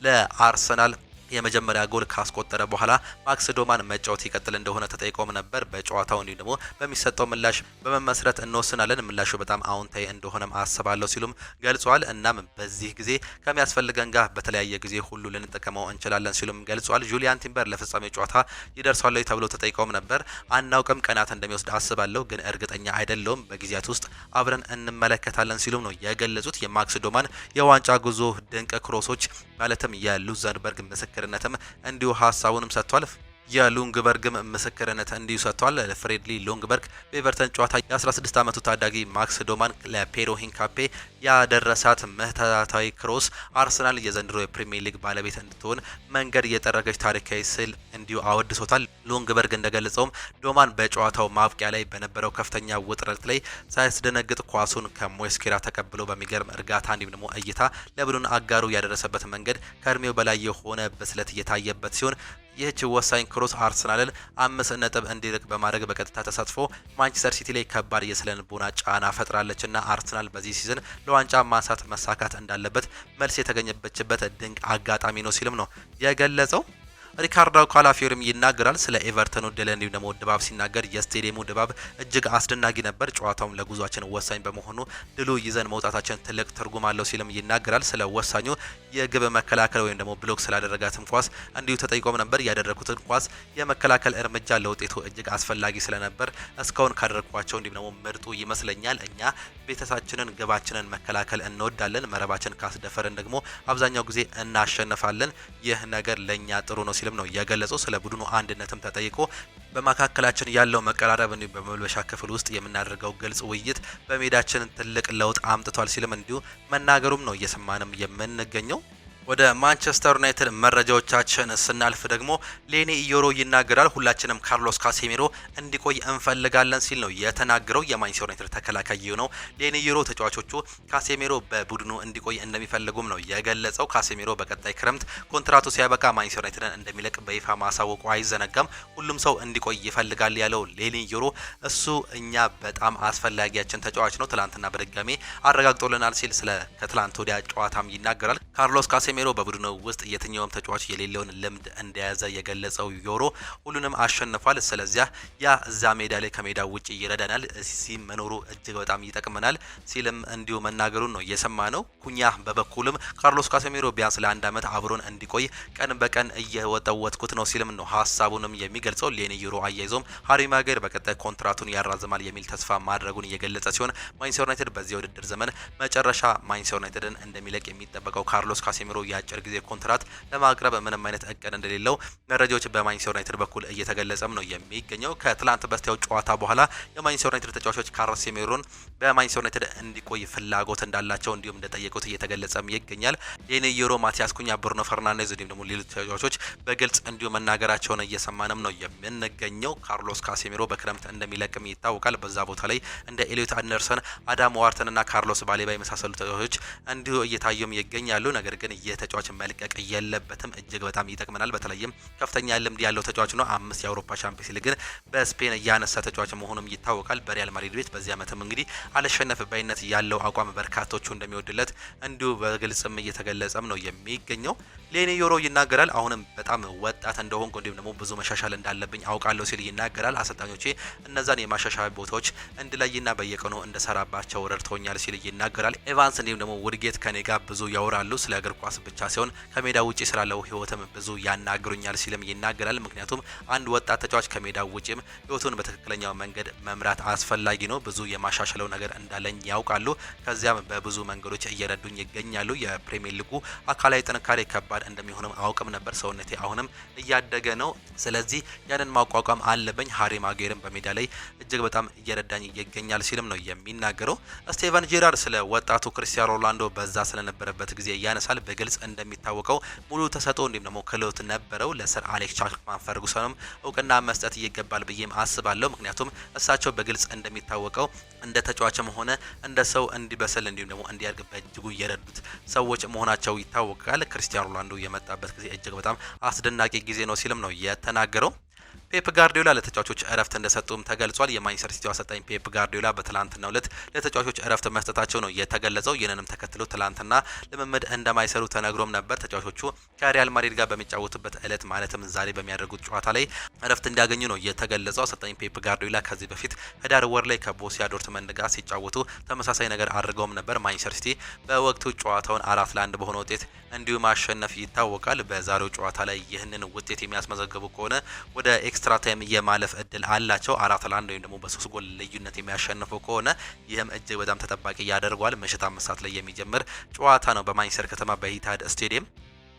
ለአርሰናል የመጀመሪያ ጎል ካስቆጠረ በኋላ ማክስ ዶማን መጫወት ይቀጥል እንደሆነ ተጠይቆም ነበር። በጨዋታው እንዲሁም ደግሞ በሚሰጠው ምላሽ በመመስረት እንወስናለን፣ ምላሹ በጣም አዎንታዊ እንደሆነም አስባለሁ ሲሉም ገልጿል። እናም በዚህ ጊዜ ከሚያስፈልገን ጋር በተለያየ ጊዜ ሁሉ ልንጠቀመው እንችላለን ሲሉም ገልጿል። ጁሊያን ቲምበር ለፍጻሜው ጨዋታ ይደርሳሉ ተብሎ ተጠይቀውም ነበር። አናውቅም፣ ቀናት እንደሚወስድ አስባለሁ፣ ግን እርግጠኛ አይደለሁም፣ በጊዜያት ውስጥ አብረን እንመለከታለን ሲሉም ነው የገለጹት። የማክስ ዶማን የዋንጫ ጉዞ ድንቅ ክሮሶች ማለትም የሉዘንበርግ ምስክርነትም እንዲሁ ሀሳቡንም ሰጥቷል። የሉንግበርግም ምስክርነት እንዲሁ ሰጥቷል። ፍሬድሊ ሉንግበርግ በኤቨርተን ጨዋታ የ16 ዓመቱ ታዳጊ ማክስ ዶማን ለፔሮ ሂንካፔ ያደረሳት ምትሃታዊ ክሮስ አርሰናል የዘንድሮ የፕሪሚየር ሊግ ባለቤት እንድትሆን መንገድ የጠረገች ታሪካዊ ስል እንዲሁ አወድሶታል። ሉንግበርግ እንደገለጸውም ዶማን በጨዋታው ማብቂያ ላይ በነበረው ከፍተኛ ውጥረት ላይ ሳያስደነግጥ ኳሱን ከሞስኬራ ተቀብሎ በሚገርም እርጋታ እንዲሁም ደግሞ እይታ ለቡድን አጋሩ ያደረሰበት መንገድ ከእድሜው በላይ የሆነ ብስለት እየታየበት ሲሆን ይህች ወሳኝ ክሮስ አርሰናልን 5 ነጥብ እንዲርቅ በማድረግ በቀጥታ ተሳትፎ ማንቸስተር ሲቲ ላይ ከባድ የስነልቦና ጫና ፈጥራለችና አርሰናል በዚህ ሲዝን ለዋንጫ ማንሳት መሳካት እንዳለበት መልስ የተገኘበችበት ድንቅ አጋጣሚ ነው ሲልም ነው የገለጸው። ሪካርዶ ካላፊዮሪም ይናገራል ስለ ኤቨርተኑ ድል እንዲሁም ደግሞ ድባብ ሲናገር የስቴዲየሙ ድባብ እጅግ አስደናቂ ነበር። ጨዋታውም ለጉዟችን ወሳኝ በመሆኑ ድሉ ይዘን መውጣታችን ትልቅ ትርጉም አለው ሲልም ይናገራል። ስለ ወሳኙ የግብ መከላከል ወይም ደግሞ ብሎክ ስላደረጋትም ኳስ እንዲሁ ተጠይቆም ነበር። ያደረኩትን ኳስ የመከላከል እርምጃ ለውጤቱ እጅግ አስፈላጊ ስለነበር እስካሁን ካደረኳቸው እንዲሁም ደግሞ ምርጡ ይመስለኛል። እኛ ቤተሰባችንን ግባችንን መከላከል እንወዳለን። መረባችን ካስደፈርን ደግሞ አብዛኛው ጊዜ እናሸንፋለን። ይህ ነገር ለኛ ጥሩ ነው ነው የገለጸው። ስለ ቡድኑ አንድነትም ተጠይቆ በመካከላችን ያለው መቀራረብ እንዲሁ በመልበሻ ክፍል ውስጥ የምናደርገው ግልጽ ውይይት በሜዳችን ትልቅ ለውጥ አምጥቷል ሲልም እንዲሁ መናገሩም ነው እየሰማንም የምንገኘው። ወደ ማንቸስተር ዩናይትድ መረጃዎቻችን ስናልፍ ደግሞ ሌኒ ኢዮሮ ይናገራል። ሁላችንም ካርሎስ ካሴሚሮ እንዲቆይ እንፈልጋለን ሲል ነው የተናገረው። የማንቸስተር ዩናይትድ ተከላካይ ነው ሌኒ ኢዮሮ። ተጫዋቾቹ ካሴሚሮ በቡድኑ እንዲቆይ እንደሚፈልጉም ነው የገለጸው። ካሴሚሮ በቀጣይ ክረምት ኮንትራቱ ሲያበቃ ማንቸስተር ዩናይትድን እንደሚለቅ በይፋ ማሳወቁ አይዘነጋም። ሁሉም ሰው እንዲቆይ ይፈልጋል ያለው ሌኒ ኢዮሮ እሱ እኛ በጣም አስፈላጊያችን ተጫዋች ነው፣ ትላንትና በድጋሜ አረጋግጦልናል ሲል ስለ ከትላንት ወዲያ ጨዋታም ይናገራል። ካርሎስ ካሴሚሮ በቡድኑ ውስጥ የትኛውም ተጫዋች የሌለውን ልምድ እንደያዘ የገለጸው ዮሮ ሁሉንም አሸንፏል። ስለዚህ ያ እዛ ሜዳ ላይ ከሜዳ ውጪ ይረዳናል፣ እዚህ መኖሩ እጅግ በጣም ይጠቅመናል ሲልም እንዲሁ መናገሩን ነው የሰማነው። ኩኛ በበኩልም ካርሎስ ካሴሚሮ ቢያንስ ለአንድ ዓመት አብሮን እንዲቆይ ቀን በቀን እየወጠወትኩት ነው ሲልም ነው ሀሳቡንም የሚገልጸው። ሌኒ ዮሮ አያይዞም ሃሪ ማጌር በቀጣይ ኮንትራቱን ያራዝማል የሚል ተስፋ ማድረጉን የገለጸ ሲሆን ማንቸስተር ዩናይትድ በዚህ የውድድር ዘመን መጨረሻ ማንቸስተር ዩናይትድን እንደሚለቅ የሚጠበቀው ካርሎስ ካሴሚሮ የአጭር ጊዜ ኮንትራት ለማቅረብ ምንም አይነት እቅድ እንደሌለው መረጃዎች በማንቸስተር ዩናይትድ በኩል እየተገለጸም ነው የሚገኘው። ከትላንት በስቲያው ጨዋታ በኋላ የማንቸስተር ዩናይትድ ተጫዋቾች ካሴሚሮን በማንቸስተር ዩናይትድ እንዲቆይ ፍላጎት እንዳላቸው እንዲሁም እንደጠየቁት እየተገለጸም ይገኛል። ሌኒ ዮሮ፣ ማቲያስ ኩኛ፣ ብሩኖ ፈርናንዴዝ እንዲሁም ደግሞ ሌሎች ተጫዋቾች በግልጽ እንዲሁ መናገራቸውን እየሰማንም ነው የምንገኘው። ካርሎስ ካሴሚሮ በክረምት እንደሚለቅም ይታወቃል። በዛ ቦታ ላይ እንደ ኤሊዮት አንደርሰን፣ አዳም ዋርተን እና ካርሎስ ባሌባ የመሳሰሉ ተጫዋቾች እንዲሁ እየታዩም ይገኛሉ። ነገር ግን የተጫዋች መልቀቅ የለበትም። እጅግ በጣም ይጠቅመናል። በተለይም ከፍተኛ ልምድ ያለው ተጫዋች ነው። 5 የአውሮፓ ቻምፒየንስ ሊግን በስፔን ያነሳ ተጫዋች መሆኑም ይታወቃል። በሪያል ማድሪድ ቤት በዚህ ዓመትም እንግዲህ አልሸነፍ ባይነት ያለው አቋም በርካቶቹ እንደሚወድለት እንዲሁ በግልጽም እየተገለጸም ነው የሚገኘው። ሌኒ ዮሮ ይናገራል። አሁንም በጣም ወጣት እንደሆንኩ እንዲሁም ደግሞ ብዙ መሻሻል እንዳለብኝ አውቃለሁ ሲል ይናገራል። አሰልጣኞቼ እነዛን የማሻሻያ ቦታዎች እንድለይና በየቀኑ እንደሰራባቸው ረድተውኛል ሲል ይናገራል። ኤቫንስ እንዲሁም ደግሞ ውድጌት ከኔ ጋር ብዙ ያወራሉ ስለ እግር ኳስ ብቻ ሲሆን ከሜዳ ውጪ ስላለው ህይወትም ብዙ ያናግሩኛል ሲልም ይናገራል። ምክንያቱም አንድ ወጣት ተጫዋች ከሜዳ ውጪም ህይወቱን በትክክለኛው መንገድ መምራት አስፈላጊ ነው። ብዙ የማሻሻለው ነገር እንዳለኝ ያውቃሉ። ከዚያም በብዙ መንገዶች እየረዱኝ ይገኛሉ። የፕሪሚየር ሊጉ አካላዊ ጥንካሬ ከባድ እንደሚሆንም አውቅም ነበር። ሰውነቴ አሁንም እያደገ ነው። ስለዚህ ያንን ማቋቋም አለብኝ። ሃሪ ማጌርም በሜዳ ላይ እጅግ በጣም እየረዳኝ ይገኛል ሲልም ነው የሚናገረው። ስቴቨን ጄራርድ ስለ ወጣቱ ክሪስቲያኖ ሮናልዶ በዛ ስለነበረበት ጊዜ ያነሳል። በግልጽ እንደሚታወቀው ሙሉ ተሰጥኦ እንዲሁም ደግሞ ክህሎት ነበረው። ለሰር አሌክስ ቻፕማን ፈርጉሰንም እውቅና መስጠት ይገባል ብዬም አስባለሁ። ምክንያቱም እሳቸው በግልጽ እንደሚታወቀው እንደ ተጫዋችም ሆነ እንደ ሰው እንዲበሰል እንዲሁም ደግሞ እንዲያድግ በእጅጉ የረዱት ሰዎች መሆናቸው ይታወቃል። ክሪስቲያኖ ሮናልዶ የመጣበት ጊዜ እጅግ በጣም አስደናቂ ጊዜ ነው ሲልም ነው የተናገረው። ፔፕ ጋርዲዮላ ለተጫዋቾች እረፍት እንደሰጡም ተገልጿል። የማንቸስተር ሲቲው አሰልጣኝ ፔፕ ጋርዲዮላ በትላንትናው ዕለት ለተጫዋቾች እረፍት መስጠታቸው ነው የተገለጸው። ይህንንም ተከትሎ ትላንትና ልምምድ እንደማይሰሩ ተነግሮም ነበር። ተጫዋቾቹ ከሪያል ማድሪድ ጋር በሚጫወቱበት ዕለት ማለትም ዛሬ በሚያደርጉት ጨዋታ ላይ እረፍት እንዲያገኙ ነው የተገለጸው። አሰልጣኝ ፔፕ ጋርዲዮላ ከዚህ በፊት ህዳር ወር ላይ ከቦሩሲያ ዶርትመንድ ጋር ሲጫወቱ ተመሳሳይ ነገር አድርገውም ነበር። ማንቸስተር ሲቲ በወቅቱ ጨዋታውን 4-1 በሆነ ውጤት እንዲሁ ማሸነፍ ይታወቃል። በዛሬው ጨዋታ ላይ ይህንን ውጤት የሚያስመዘግቡ ከሆነ ወደ ኤክስትራ ታይም የማለፍ እድል አላቸው። 4-1 ወይም ደግሞ በ3 ጎል ልዩነት የሚያሸንፉ ከሆነ ይህም እጅግ በጣም ተጠባቂ ያደርገዋል። ምሽት 5 ሰዓት ላይ የሚጀምር ጨዋታ ነው በማንቸስተር ከተማ በኢቲሃድ ስቴዲየም።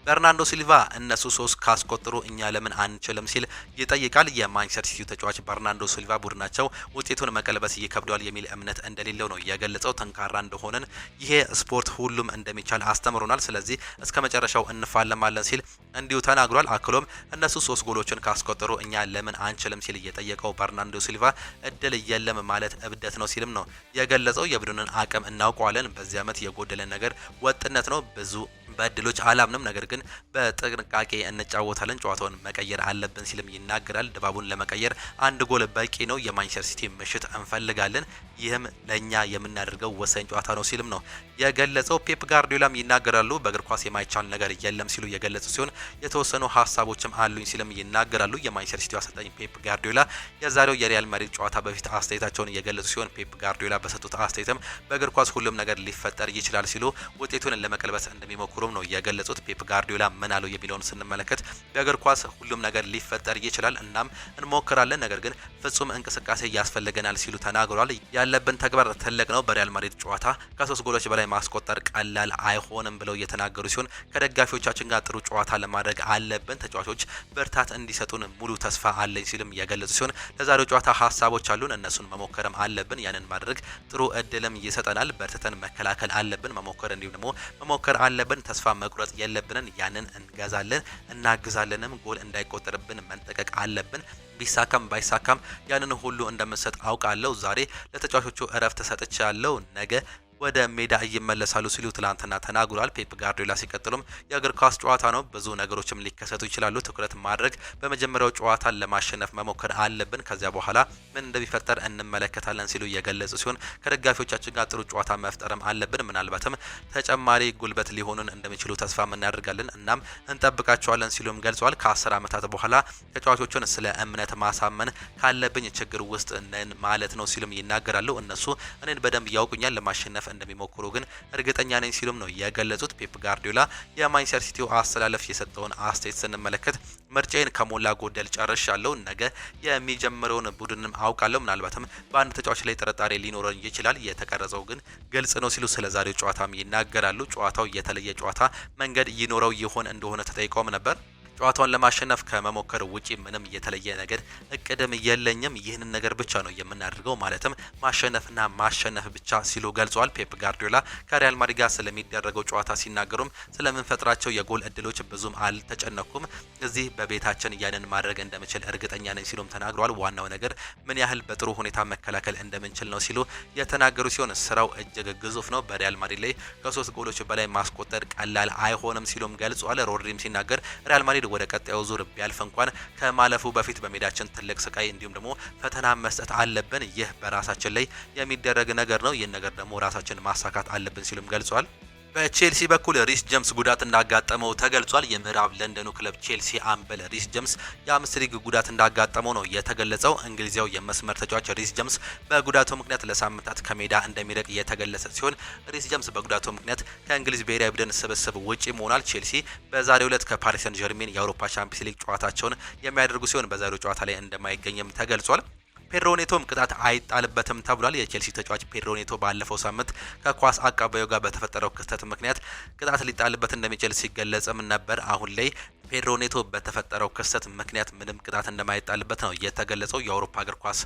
በርናርዶ ሲልቫ እነሱ 3 ካስቆጠሩ እኛ ለምን አንችልም ሲል ይጠይቃል። የማንቸስተር ሲቲ ተጫዋች በርናርዶ ሲልቫ ቡድናቸው ውጤቱን መቀልበስ ይከብደዋል የሚል እምነት እንደሌለው ነው የገለጸው። ጠንካራ እንደሆነን ይሄ ስፖርት ሁሉም እንደሚቻል አስተምሮናል፣ ስለዚህ እስከ መጨረሻው እንፋለማለን ሲል እንዲሁ ተናግሯል። አክሎም እነሱ 3 ጎሎችን ካስቆጠሩ እኛ ለምን አንችልም ሲል እየጠየቀው በርናርዶ ሲልቫ እድል የለም ማለት እብደት ነው ሲልም ነው የገለጸው። የቡድንን አቅም እናውቀዋለን። በዚህ ዓመት የጎደለን ነገር ወጥነት ነው። ብዙ በእድሎች አላምንም፣ ነገር ግን በጥንቃቄ እንጫወታለን። ጨዋታውን መቀየር አለብን ሲልም ይናገራል። ድባቡን ለመቀየር አንድ ጎል በቂ ነው። የማንቸስተር ሲቲ ምሽት እንፈልጋለን። ይህም ለኛ የምናደርገው ወሳኝ ጨዋታ ነው ሲልም ነው የገለጸው። ፔፕ ጋርዲዮላም ይናገራሉ። በእግር ኳስ የማይቻል ነገር የለም ሲሉ የገለጹ ሲሆን የተወሰኑ ሀሳቦችም አሉኝ ሲልም ይናገራሉ። የማንቸስተር ሲቲ አሰልጣኝ ፔፕ ጋርዲዮላ የዛሬው የሪያል ማድሪድ ጨዋታ በፊት አስተያየታቸውን የገለጹ ሲሆን ፔፕ ጋርዲዮላ በሰጡት አስተያየትም በእግር ኳስ ሁሉም ነገር ሊፈጠር ይችላል ሲሉ ውጤቱን ለመቀልበስ እንደሚሞክሩ ነው የገለጹት። ፔፕ ጋርዲዮላ ምን አለው የሚለውን ስንመለከት በእግር ኳስ ሁሉም ነገር ሊፈጠር ይችላል፣ እናም እንሞክራለን፣ ነገር ግን ፍጹም እንቅስቃሴ ያስፈልገናል ሲሉ ተናግሯል። ያለብን ተግባር ትልቅ ነው። በሪያል ማድሪድ ጨዋታ ከ3 ጎሎች በላይ ማስቆጠር ቀላል አይሆንም ብለው እየተናገሩ ሲሆን ከደጋፊዎቻችን ጋር ጥሩ ጨዋታ ለማድረግ አለብን፣ ተጫዋቾች ብርታት እንዲሰጡን ሙሉ ተስፋ አለኝ ሲልም የገለጹ ሲሆን ለዛሬው ጨዋታ ሀሳቦች አሉን፣ እነሱን መሞከርም አለብን፣ ያንን ማድረግ ጥሩ እድልም ይሰጠናል፣ በርትተን መከላከል አለብን፣ መሞከር እንዲሁም ደግሞ መሞከር አለብን፣ ተስፋ መቁረጥ የለብንን፣ ያንን እንገዛለን፣ እናግዛለንም፣ ጎል እንዳይቆጠርብን መንጠቀቅ አለብን፣ ቢሳካም ባይሳካም ያንን ሁሉ እንደምሰጥ አውቃለሁ። ዛሬ ለተጫዋቾቹ እረፍት ሰጥቻለሁ፣ ነገ ወደ ሜዳ ይመለሳሉ ሲሉ ትላንትና ተናግሯል። ፔፕ ጋርዲዮላ ሲቀጥሉም የእግር ኳስ ጨዋታ ነው፣ ብዙ ነገሮችም ሊከሰቱ ይችላሉ፣ ትኩረት ማድረግ በመጀመሪያው ጨዋታን ለማሸነፍ መሞከር አለብን፣ ከዚያ በኋላ ምን እንደሚፈጠር እንመለከታለን ሲሉ የገለጹ ሲሆን ከደጋፊዎቻችን ጋር ጥሩ ጨዋታ መፍጠርም አለብን፣ ምናልባትም ተጨማሪ ጉልበት ሊሆኑን እንደሚችሉ ተስፋ እናደርጋለን፣ እናም እንጠብቃቸዋለን ሲሉም ገልጸዋል። ከ10 ዓመታት በኋላ ተጫዋቾቹን ስለ እምነት ማሳመን ካለብኝ ችግር ውስጥ ነን ማለት ነው ሲሉም ይናገራሉ። እነሱ እኔን በደንብ ያውቁኛል፣ ለማሸነፍ እንደሚሞክሩ ግን እርግጠኛ ነኝ ሲሉም ነው የገለጹት። ፔፕ ጋርዲዮላ የማንቸስተር ሲቲው አስተላለፍ የሰጠውን አስተያየት ስንመለከት ምርጫዬን ከሞላ ጎደል ጨርሻለሁ፣ ነገ የሚጀምረውን ቡድንም አውቃለሁ፣ ምናልባትም በአንድ ተጫዋች ላይ ጥርጣሬ ሊኖረን ይችላል፣ የተቀረጸው ግን ግልጽ ነው ሲሉ ስለ ዛሬው ጨዋታም ይናገራሉ። ጨዋታው የተለየ ጨዋታ መንገድ ይኖረው ይሆን እንደሆነ ተጠይቀውም ነበር። ጨዋታውን ለማሸነፍ ከመሞከር ውጪ ምንም የተለየ ነገር እቅድም የለኝም፣ ይህንን ነገር ብቻ ነው የምናደርገው፣ ማለትም ማሸነፍና ማሸነፍ ብቻ ሲሉ ገልጿል። ፔፕ ጋርዲዮላ ከሪያል ማድሪድ ጋር ስለሚደረገው ጨዋታ ሲናገሩም ስለምንፈጥራቸው የጎል እድሎች ብዙም አልተጨነኩም፣ እዚህ በቤታችን ያንን ማድረግ እንደምችል እርግጠኛ ነኝ ሲሉም ተናግረዋል። ዋናው ነገር ምን ያህል በጥሩ ሁኔታ መከላከል እንደምንችል ነው ሲሉ የተናገሩ ሲሆን ስራው እጅግ ግዙፍ ነው፣ በሪያል ማድሪድ ላይ ከ3 ጎሎች በላይ ማስቆጠር ቀላል አይሆንም ሲሉም ገልጿል። ሮድሪም ሲናገር ሪያል ማድሪድ ወደ ቀጣዩ ዙር ቢያልፍ እንኳን ከማለፉ በፊት በሜዳችን ትልቅ ስቃይ እንዲሁም ደግሞ ፈተና መስጠት አለብን። ይህ በራሳችን ላይ የሚደረግ ነገር ነው። ይህን ነገር ደግሞ ራሳችን ማሳካት አለብን ሲሉም ገልጿል። በቼልሲ በኩል ሪስ ጀምስ ጉዳት እንዳጋጠመው ተገልጿል። የምዕራብ ለንደኑ ክለብ ቼልሲ አምበል ሪስ ጀምስ የአምስትሪግ ጉዳት እንዳጋጠመው ነው የተገለጸው። እንግሊዛዊ የመስመር ተጫዋች ሪስ ጀምስ በጉዳቱ ምክንያት ለሳምንታት ከሜዳ እንደሚርቅ የተገለጸ ሲሆን ሪስ ጀምስ በጉዳቱ ምክንያት ከእንግሊዝ ብሔራዊ ቡድን ስብስብ ውጪ መሆናል። ቼልሲ በዛሬው ዕለት ከፓሪስ ሰን ጀርሜን የአውሮፓ ቻምፒየንስ ሊግ ጨዋታቸውን የሚያደርጉ ሲሆን በዛሬው ጨዋታ ላይ እንደማይገኝም ተገልጿል። ፔድሮ ኔቶም ቅጣት አይጣልበትም ተብሏል። የቼልሲ ተጫዋች ፔድሮ ኔቶ ባለፈው ሳምንት ከኳስ አቀባዩ ጋር በተፈጠረው ክስተት ምክንያት ቅጣት ሊጣልበት እንደሚችል ሲገለጽም ነበር። አሁን ላይ ፔድሮ ኔቶ በተፈጠረው ክስተት ምክንያት ምንም ቅጣት እንደማይጣልበት ነው የተገለጸው። የአውሮፓ እግር ኳስ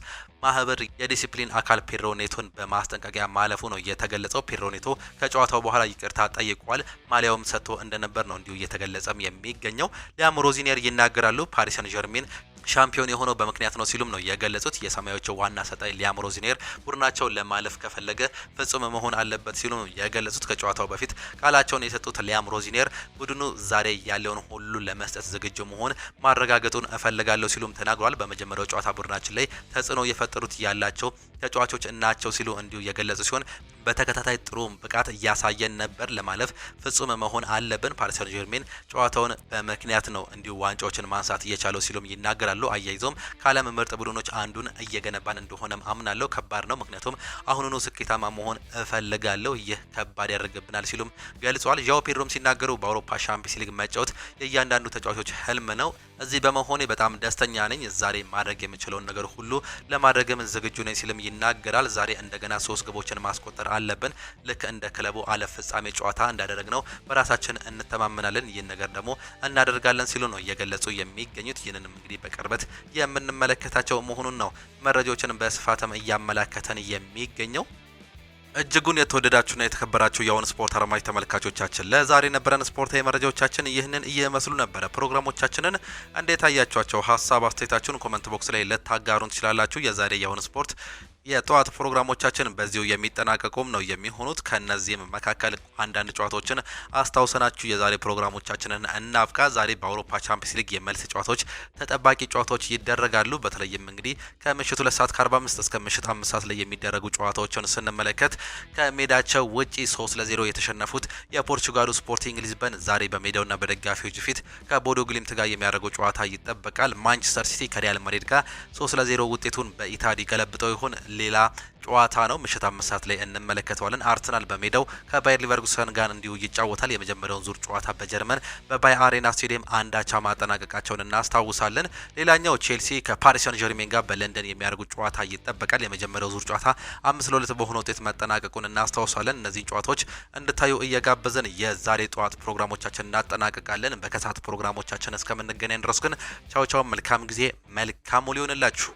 ማህበር የዲሲፕሊን አካል ፔድሮ ኔቶን በማስጠንቀቂያ ማለፉ ነው የተገለጸው። ፔድሮ ኔቶ ከጨዋታው በኋላ ይቅርታ ጠይቋል። ማሊያውም ሰጥቶ እንደነበር ነው እንዲሁ እየተገለጸም የሚገኘው። ሊያም ሮዚኒየር ይናገራሉ። ፓሪስ ሰን ዠርሜን ሻምፒዮን የሆነው በምክንያት ነው ሲሉም ነው የገለጹት። የሰማያዊዎቹ ዋና አሰልጣኝ ሊያም ሮዚኒየር ቡድናቸው ለማለፍ ከፈለገ ፍጹም መሆን አለበት ሲሉ ነው የገለጹት። ከጨዋታው በፊት ቃላቸውን የሰጡት ሊያም ሮዚኒየር ቡድኑ ዛሬ ያለውን ሁሉ ለመስጠት ዝግጁ መሆን ማረጋገጡን እፈልጋለሁ ሲሉም ተናግሯል። በመጀመሪያው ጨዋታ ቡድናችን ላይ ተጽዕኖ የፈጠሩት ያላቸው ተጫዋቾች እናቸው ሲሉ እንዲሁ የገለጹ ሲሆን በተከታታይ ጥሩ ብቃት እያሳየን ነበር፣ ለማለፍ ፍጹም መሆን አለብን። ፓሪስ ሰን ዠርሜን ጨዋታውን በምክንያት ነው እንዲሁ ዋንጫዎችን ማንሳት እየቻለው ሲሉም ይናገራሉ። አያይዘውም ከዓለም ምርጥ ቡድኖች አንዱን እየገነባን እንደሆነም አምናለሁ። ከባድ ነው፣ ምክንያቱም አሁኑኑ ስኬታማ መሆን እፈልጋለሁ። ይህ ከባድ ያደርግብናል ሲሉም ገልጸዋል። ዣኦ ፔድሮም ሲናገሩ በአውሮፓ ሻምፒየንስ ሊግ መጫወት የእያንዳንዱ ተጫዋቾች ህልም ነው። እዚህ በመሆኔ በጣም ደስተኛ ነኝ። ዛሬ ማድረግ የምችለውን ነገር ሁሉ ለማድረግም ዝግጁ ነኝ ሲልም ይናገራል። ዛሬ እንደገና 3 ግቦችን ማስቆጠር አለብን። ልክ እንደ ክለቡ አለፍ ፍጻሜ ጨዋታ እንዳደረግነው በራሳችን እንተማመናለን። ይህን ነገር ደግሞ እናደርጋለን ሲሉ ነው እየገለጹ የሚገኙት። ይህንንም እንግዲህ በቅርበት የምንመለከታቸው መሆኑን ነው መረጃዎችን በስፋትም እያመላከተን የሚገኘው። እጅጉን የተወደዳችሁና የተከበራችሁ የአሁን ስፖርት አድማጭ ተመልካቾቻችን ለዛሬ የነበረን ስፖርታዊ መረጃዎቻችን ይህንን እየመስሉ ነበረ። ፕሮግራሞቻችንን እንዴት አያችኋቸው? ሀሳብ አስተያየታችሁን ኮመንት ቦክስ ላይ ልታጋሩን ትችላላችሁ። የዛሬ የአሁን ስፖርት የጠዋት ፕሮግራሞቻችን በዚሁ የሚጠናቀቁም ነው የሚሆኑት። ከነዚህም መካከል አንዳንድ ጨዋታዎችን አስታውሰናችሁ የዛሬ ፕሮግራሞቻችንን እናብቃ። ዛሬ በአውሮፓ ቻምፒየንስ ሊግ የመልስ ጨዋታዎች ተጠባቂ ጨዋታዎች ይደረጋሉ። በተለይም እንግዲህ ከምሽቱ 2:45 እስከ ምሽት 5 ሰዓት ላይ የሚደረጉ ጨዋታዎችን ስንመለከት ከሜዳቸው ውጪ 3-0 የተሸነፉት የፖርቹጋሉ ስፖርቲንግ ሊዝበን ዛሬ በሜዳውና በደጋፊዎች ፊት ከቦዶ ግሊምት ጋር የሚያደርገው ጨዋታ ይጠበቃል። ማንቸስተር ሲቲ ከሪያል ማድሪድ ጋር 3-0 ውጤቱን በኢታዲ ገለብጠው ይሆን? ሌላ ጨዋታ ነው። ምሽት 5 ሰዓት ላይ እንመለከተዋለን። አርሰናል በሜዳው ከባየር ሊቨርኩሰን ጋር እንዲሁ ይጫወታል። የመጀመሪያውን ዙር ጨዋታ በጀርመን በባይ አሬና ስቴዲየም አንድ አቻ ማጠናቀቃቸውን እናስታውሳለን። ሌላኛው ቼልሲ ከፓሪስ ሰን ዠርሜን ጋር በለንደን የሚያደርጉት ጨዋታ ይጠበቃል። የመጀመሪያው ዙር ጨዋታ 5-2 በሆነ ውጤት መጠናቀቁን እናስታውሳለን። እነዚህን ጨዋታዎች እንድታዩ እየጋበዘን የዛሬ ጠዋት ፕሮግራሞቻችን እናጠናቀቃለን። በከሳት ፕሮግራሞቻችን እስከምንገናኝ ድረስ ግን ቻው ቻው፣ መልካም ጊዜ፣ መልካም ውሎ ይሁንላችሁ።